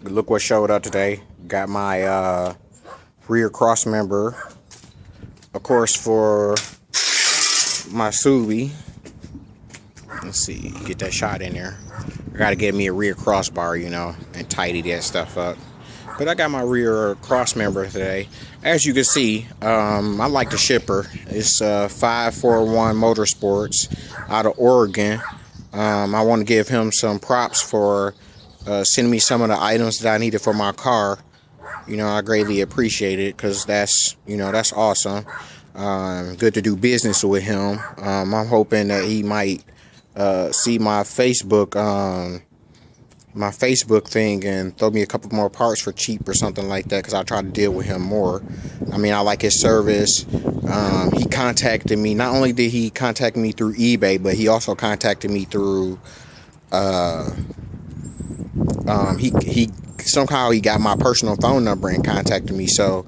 Look what showed up today. Got my rear cross member, of course, for my Subi. Let's see, get that shot in there. I gotta get me a rear crossbar, you know, and tidy that stuff up. But I got my rear cross member today. As you can see, I like the shipper. It's 541 Motorsports out of Oregon. I want to give him some props for sending me some of the items that I needed for my car. You know, I greatly appreciate it because that's awesome. Good to do business with him. I'm hoping that he might see my Facebook thing and throw me a couple more parts for cheap or something like that, because I try to deal with him more. I mean, I like his service. He contacted me. Not only did he contact me through eBay, but he also contacted me through he somehow he got my personal phone number and contacted me. So,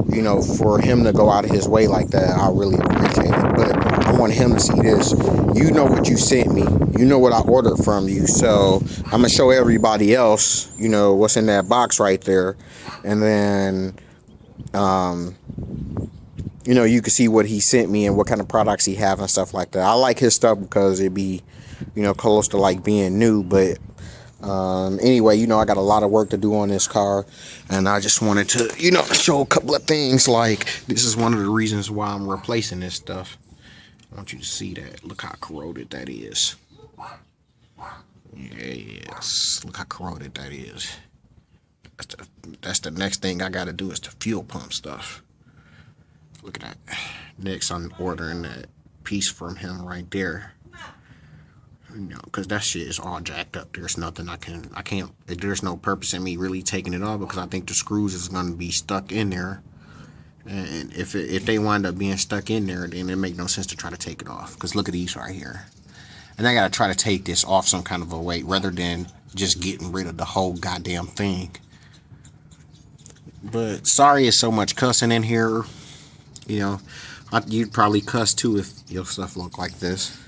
you know, for him to go out of his way like that, I really appreciate it. But I want him to see this. You know what you sent me. You know what I ordered from you. So I'm going to show everybody else, you know, what's in that box right there. And then, you know, you can see what he sent me and what kind of products he have and stuff like that. I like his stuff because it'd be, you know, close to like being new. But anyway, you know, I got a lot of work to do on this car, and I just wanted to, you know, show a couple of things. Like, this is one of the reasons why I'm replacing this stuff. I want you to see that. Look how corroded that is. Yes, look how corroded that is. That's the next thing I got to do is the fuel pump stuff. Look at that. Next, I'm ordering that piece from him right there. You know, because that shit is all jacked up. There's nothing I can't, there's no purpose in me really taking it off, because I think the screws is going to be stuck in there. And if they wind up being stuck in there, then it make no sense to try to take it off. Because look at these right here. And I got to try to take this off some kind of a way, rather than just getting rid of the whole goddamn thing. But sorry it's so much cussing in here. You know, you'd probably cuss too if your stuff looked like this.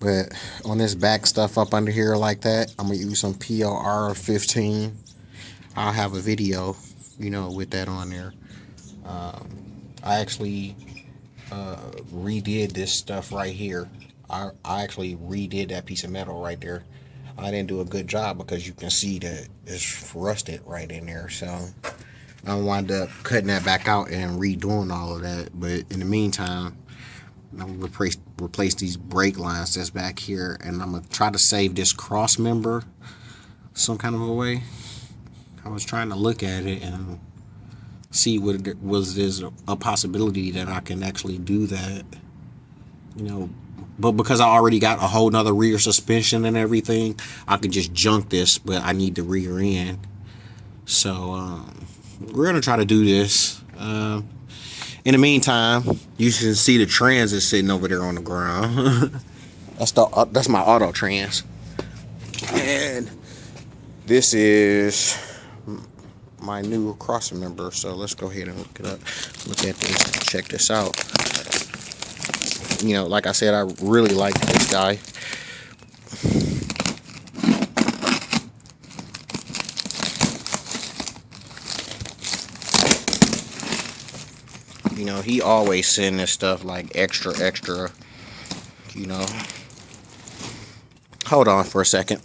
But on this back stuff up under here like that, I'm going to use some PLR 15. I'll have a video, you know, with that on there. I actually redid this stuff right here. I actually redid that piece of metal right there. I didn't do a good job because you can see that it's rusted right in there. So I wound up cutting that back out and redoing all of that. But in the meantime, I'm going to replace these brake lines that's back here, and I'm going to try to save this cross member some kind of a way. I was trying to look at it and see what it was. There's a possibility that I can actually do that, you know, but because I already got a whole nother rear suspension and everything, I could just junk this, but I need the rear end. So we're going to try to do this. In the meantime, you can see the trans is sitting over there on the ground. That's my auto trans. And this is my new Crossmember. So let's go ahead and look it up. Look at this. Check this out. You know, like I said, I really like this guy. You know, he always send this stuff like extra, you know. Hold on for a second.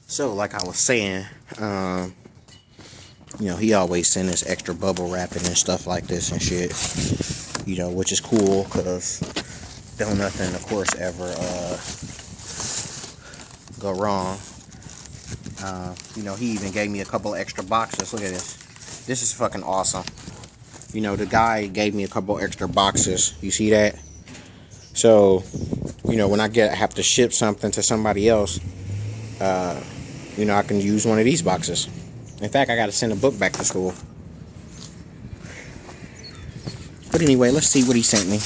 So, like I was saying, you know, he always send us extra bubble wrapping and stuff like this and shit. You know, which is cool, because don't nothing, of course, ever go wrong. You know, he even gave me a couple extra boxes. Look at this. This is fucking awesome. You know, the guy gave me a couple extra boxes. You see that? So, you you know, when I have to ship something to somebody else, you know, I can use one of these boxes. In fact, I got to send a book back to school. But anyway, let's see what he sent me.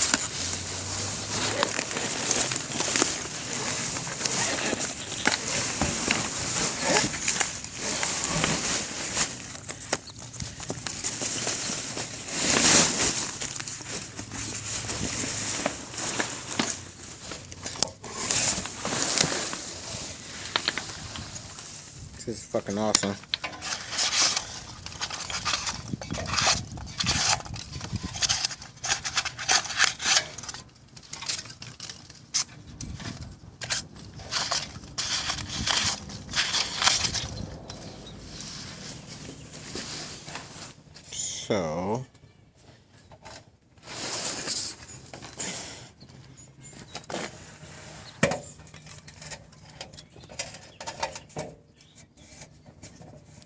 This is fucking awesome. So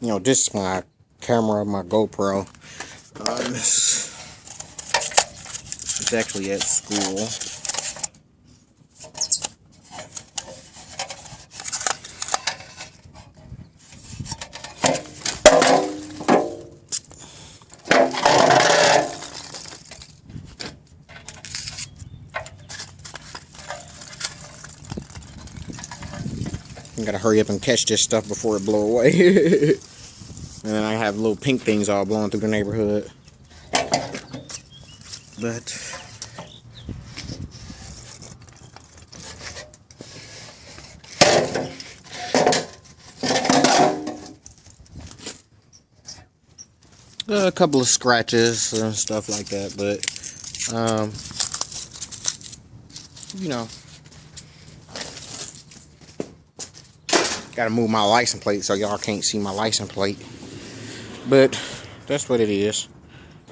you know, this is my camera, my GoPro. This is actually at school. I gotta hurry up and catch this stuff before it blow away. And then I have little pink things all blowing through the neighborhood. But a couple of scratches and stuff like that, but you know, gotta move my license plate so y'all can't see my license plate. But that's what it is.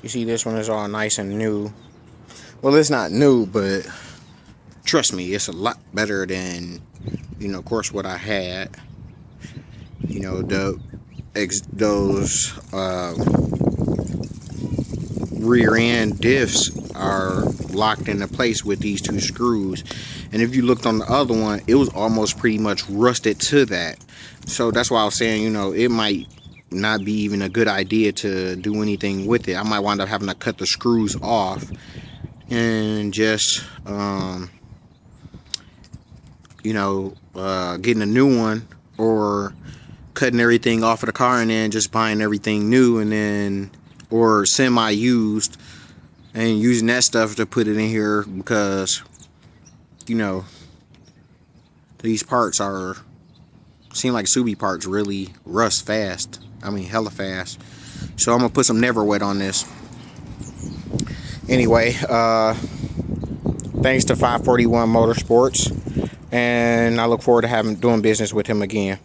You see, this one is all nice and new. Well, it's not new, but trust me, it's a lot better than, you know, of course, what I had. You know, those rear end diffs are locked into place with these two screws, and if you looked on the other one, it was almost pretty much rusted to that. So that's why I was saying, you know, it might not be even a good idea to do anything with it. I might wind up having to cut the screws off and just you know, getting a new one, or cutting everything off of the car and then just buying everything new, and then, or semi-used, and using that stuff to put it in here, because, you know, these parts seem like Subi parts really rust fast. I mean, hella fast. So I'm gonna put some Never Wet on this. Anyway, thanks to 541 Motorsports, and I look forward to doing business with him again.